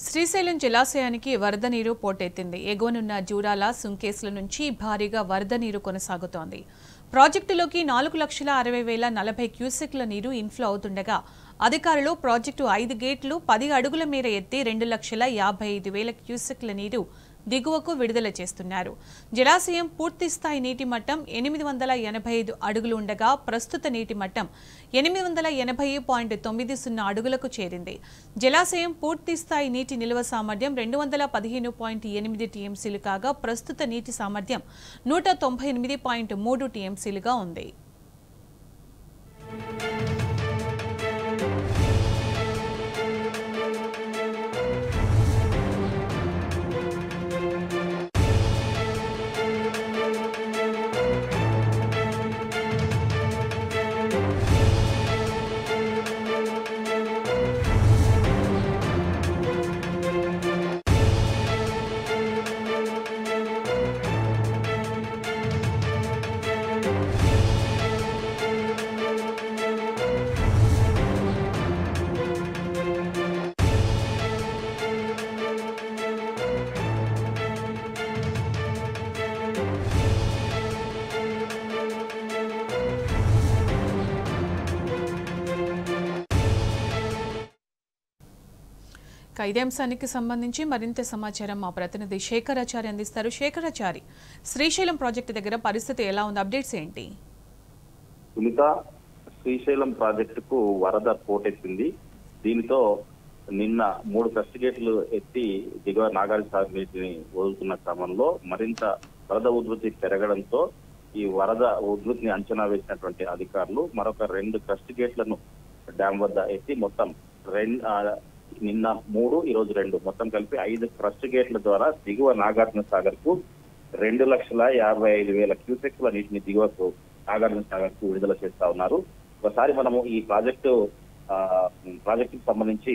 శ్రీశైలం జలాశయానికి వరద నీరు పోటెత్తింది. ఎగువనున్న జూరాల, సుంకేసుల నుంచి భారీగా వరద నీరు కొనసాగుతోంది. ప్రాజెక్టులోకి 4,60,40 క్యూసెక్ల నీరు ఇన్ఫ్లో అవుతుండగా అధికారులు ప్రాజెక్టు 5 గేట్లు 10 అడుగుల మేర ఎత్తి 2,55,000 క్యూసెక్ల నీరు దిగువకు విడుదల చేస్తున్నారు. జలాశయం పూర్తి స్థాయి నీటి మట్టం 885 అడుగులు ఉండగా ప్రస్తుత నీటి మట్టం 880.90 అడుగులకు చేరింది. జలాశయం పూర్తి స్థాయి నీటి నిల్వ సామర్థ్యం 215.8 టీఎంసీలు కాగా ప్రస్తుత నీటి సామర్థ్యం 198.3 టీఎంసీలుగా ఉంది. ఇదే అంశానికి సంబంధించి మరింత సమాచారం మా ప్రతినిధి శేఖరాచారి అందిస్తారు. శేఖరాచారి, శ్రీశైలం ప్రాజెక్టు దగ్గర పరిస్థితి ఎలా ఉంది? అప్డేట్స్ ఏంటి? సునీత, శ్రీశైలం ప్రాజెక్టుకు వరద పోటెత్తింది. దీనితో నిన్న 3 క్రస్ట్ గేట్లు ఎత్తి దిగువ నాగార్జున సాగర్ నీటిని వదులుతున్న క్రమంలో మరింత వరద ఉధృతి పెరగడంతో ఈ వరద ఉధృతిని అంచనా వేసినటువంటి అధికారులు మరొక 2 క్రస్ట్ గేట్లను డ్యాం వద్ద ఎత్తి మొత్తం నిన్న 3, ఈరోజు 2 మొత్తం కలిపి 5 క్రస్ట్ గేట్ల ద్వారా దిగువ నాగార్జున సాగర్ కు 2,55,000 క్యూసెక్ల నీటిని దిగువకు నాగార్జున సాగర్ కు విడుదల చేస్తా ఉన్నారు. ఒకసారి మనము ఈ ప్రాజెక్టుకు సంబంధించి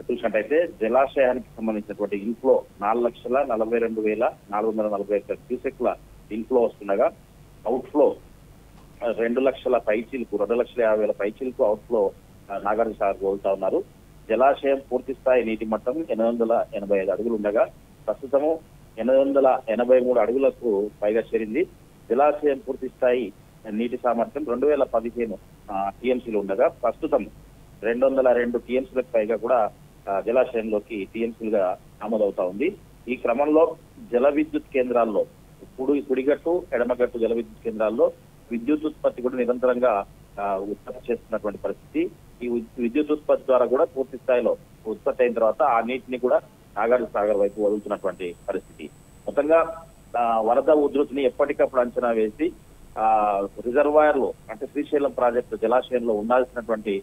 చూసినట్టయితే జలాశయానికి సంబంధించినటువంటి ఇన్ఫ్లో 4,42,441 క్యూసెక్ల ఇన్ఫ్లో వస్తుండగా అవుట్ఫ్లో 2,00,000 పైచీలకు 2,50,000 పైచీలకు అవుట్ఫ్లో నాగార్జున సాగర్ వదులుతా ఉన్నారు. జలాశయం పూర్తి స్థాయి నీటి మట్టం 885 అడుగులు ఉండగా ప్రస్తుతము 883 అడుగులకు పైగా చేరింది. జలాశయం పూర్తి స్థాయి నీటి సామర్థ్యం 2015 టీఎంసీలు ఉండగా ప్రస్తుతం 202 టీఎంసీలకు పైగా కూడా జలాశయంలోకి టీఎంసీలుగా నమోదవుతా ఉంది. ఈ క్రమంలో జల విద్యుత్ కేంద్రాల్లో కుడిగట్టు ఎడమగట్టు జల విద్యుత్ కేంద్రాల్లో విద్యుత్ ఉత్పత్తి కూడా నిరంతరంగా ఉత్పత్తి చేస్తున్నటువంటి పరిస్థితి. ఈ విద్యుత్ ఉత్పత్తి ద్వారా కూడా పూర్తి స్థాయిలో ఉత్పత్తి అయిన తర్వాత ఆ నీటిని కూడా నాగార్జున సాగర్ వైపు వదులుతున్నటువంటి పరిస్థితి. మొత్తంగా వరద ఉధృతిని ఎప్పటికప్పుడు అంచనా వేసి రిజర్వాయర్లు అంటే శ్రీశైలం ప్రాజెక్టు జలాశయంలో ఉండాల్సినటువంటి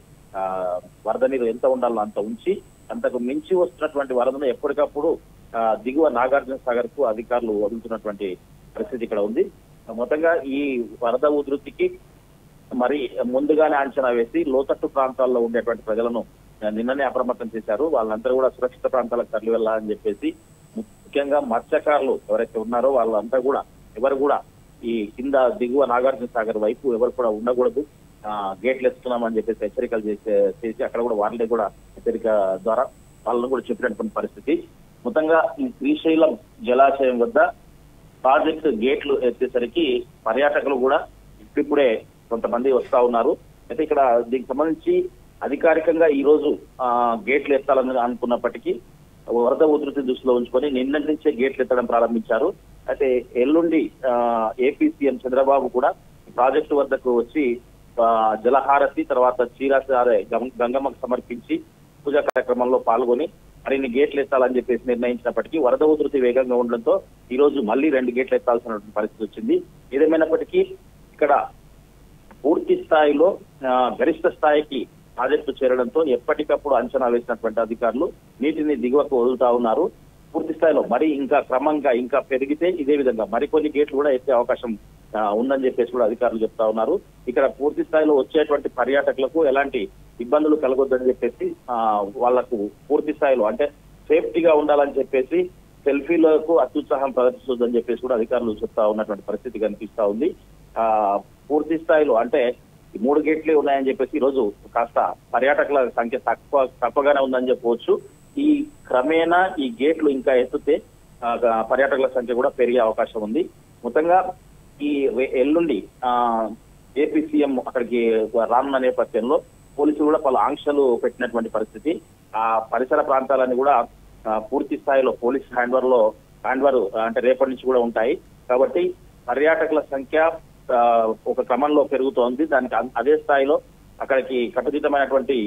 వరద నీరు ఎంత ఉండాలో అంత ఉంచి అంతకు మించి వస్తున్నటువంటి వరదను ఎప్పటికప్పుడు దిగువ నాగార్జున సాగర్ కు అధికారులు వదులుతున్నటువంటి పరిస్థితి ఇక్కడ ఉంది. మొత్తంగా ఈ వరద ఉధృతికి మరి ముందుగానే అంచనా వేసి లోతట్టు ప్రాంతాల్లో ఉండేటువంటి ప్రజలను నిన్ననే అప్రమత్తం చేశారు. వాళ్ళందరూ కూడా సురక్షిత ప్రాంతాలకు తరలి వెళ్ళాలని చెప్పేసి ముఖ్యంగా మత్స్యకారులు ఎవరైతే ఉన్నారో వాళ్ళంతా కూడా ఎవరు కూడా ఈ కింద దిగువ నాగార్జున సాగర్ వైపు ఎవరు కూడా ఉండకూడదు, గేట్లు ఎత్తున్నామని చెప్పేసి హెచ్చరికలు చేసి అక్కడ కూడా వాళ్ళని కూడా హెచ్చరిక ద్వారా వాళ్ళని కూడా చెప్పినటువంటి పరిస్థితి. మొత్తంగా ఈ శ్రీశైలం జలాశయం వద్ద ప్రాజెక్టు గేట్లు ఎత్తేసరికి పర్యాటకులు కూడా ఇప్పుడే కొంతమంది వస్తా ఉన్నారు. అయితే ఇక్కడ దీనికి సంబంధించి అధికారికంగా ఈ రోజు గేట్లు ఎత్తాలని అనుకున్నప్పటికీ వరద ఉధృతి దృష్టిలో ఉంచుకొని నిన్నటి నుంచే గేట్లు ఎత్తడం ప్రారంభించారు. అయితే ఎల్లుండి ఏపీ సీఎం చంద్రబాబు కూడా ప్రాజెక్టు వద్దకు వచ్చి జలహారతి తర్వాత చీరాసారే గంగమ్మకు సమర్పించి పూజా కార్యక్రమంలో పాల్గొని మరిన్ని గేట్లు ఎత్తాలని చెప్పేసి నిర్ణయించినప్పటికీ వరద ఉధృతి వేగంగా ఉండడంతో ఈ రోజు మళ్ళీ 2 గేట్లు ఎత్తాల్సిన పరిస్థితి వచ్చింది. ఏదేమైనప్పటికీ ఇక్కడ పూర్తి స్థాయిలో గరిష్ట స్థాయికి ప్రాజెక్టు చేరడంతో ఎప్పటికప్పుడు అంచనా వేసినటువంటి అధికారులు నీటిని దిగువకు వదులుతా ఉన్నారు. పూర్తి స్థాయిలో మరి ఇంకా క్రమంగా ఇంకా పెరిగితే ఇదే విధంగా మరికొన్ని గేట్లు కూడా ఎత్తే అవకాశం ఉందని చెప్పేసి కూడా అధికారులు చెప్తా ఉన్నారు. ఇక్కడ పూర్తి స్థాయిలో వచ్చేటువంటి పర్యాటకులకు ఎలాంటి ఇబ్బందులు కలగొద్దని చెప్పేసి వాళ్లకు పూర్తి స్థాయిలో అంటే సేఫ్టీగా ఉండాలని చెప్పేసి సెల్ఫీలకు అత్యుత్సాహం ప్రదర్శిస్తుందని చెప్పేసి కూడా అధికారులు చెప్తా ఉన్నటువంటి పరిస్థితి కనిపిస్తా ఉంది. పూర్తి స్థాయిలో అంటే 3 గేట్లే ఉన్నాయని చెప్పేసి ఈ రోజు కాస్త పర్యాటకుల సంఖ్య తక్కువగానే ఉందని చెప్పవచ్చు. ఈ క్రమేణా ఈ గేట్లు ఇంకా ఎత్తితే పర్యాటకుల సంఖ్య కూడా పెరిగే అవకాశం ఉంది. మొత్తంగా ఈ ఎల్లుండి ఏపీ సీఎం అక్కడికి రానున్న నేపథ్యంలో పోలీసులు కూడా పలు ఆంక్షలు పెట్టినటువంటి పరిస్థితి. ఆ పరిసర ప్రాంతాలన్నీ కూడా పూర్తి స్థాయిలో పోలీస్ హ్యాండ్వర్ అంటే రేపటి నుంచి కూడా ఉంటాయి. కాబట్టి పర్యాటకుల సంఖ్య ఒక క్రమంలో పెరుగుతోంది. దానికి అదే స్థాయిలో అక్కడికి కట్టుదిట్టమైనటువంటి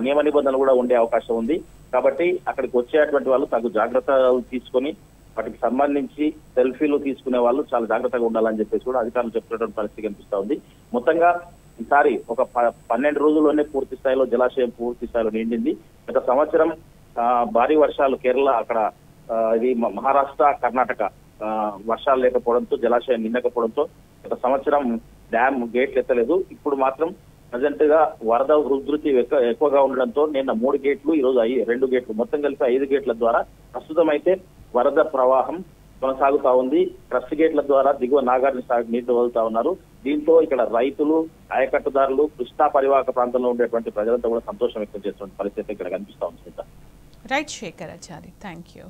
నియమ నిబంధనలు కూడా ఉండే అవకాశం ఉంది. కాబట్టి అక్కడికి వచ్చేటువంటి వాళ్ళు తగు జాగ్రత్తలు తీసుకొని వాటికి సంబంధించి సెల్ఫీలు తీసుకునే వాళ్ళు చాలా జాగ్రత్తగా ఉండాలని చెప్పేసి కూడా అధికారులు చెప్తున్నటువంటి పరిస్థితి కనిపిస్తా ఉంది. మొత్తంగా ఈసారి ఒక 12 రోజుల్లోనే పూర్తి స్థాయిలో జలాశయం పూర్తి స్థాయిలో నిండింది. గత సంవత్సరం భారీ వర్షాలు కేరళ అక్కడ ఇది మహారాష్ట్ర కర్ణాటక వర్షాలు లేకపోవడంతో జలాశయం నిండకపోవడంతో గత సంవత్సరం డ్యామ్ గేట్లు ఎత్తలేదు. ఇప్పుడు మాత్రం ప్రజెంట్ గా వరద ఉధృతి ఎక్కువగా ఉండడంతో నిన్న 3 గేట్లు, ఈ రోజు 2 గేట్లు, మొత్తం కలిపి 5 గేట్ల ద్వారా ప్రస్తుతం అయితే వరద ప్రవాహం కొనసాగుతా ఉంది. క్రస్ట్ గేట్ల ద్వారా దిగువ నాగార్జున సాగర్ నీటి వదులుతా ఉన్నారు. దీంతో ఇక్కడ రైతులు, ఆయకట్టుదారులు, కృష్ణా పరివాహక ప్రాంతంలో ఉండేటువంటి ప్రజలంతా కూడా సంతోషం వ్యక్తం చేస్తున్న పరిస్థితి ఇక్కడ కనిపిస్తా ఉంది. Right Shekhar Achari, thank you.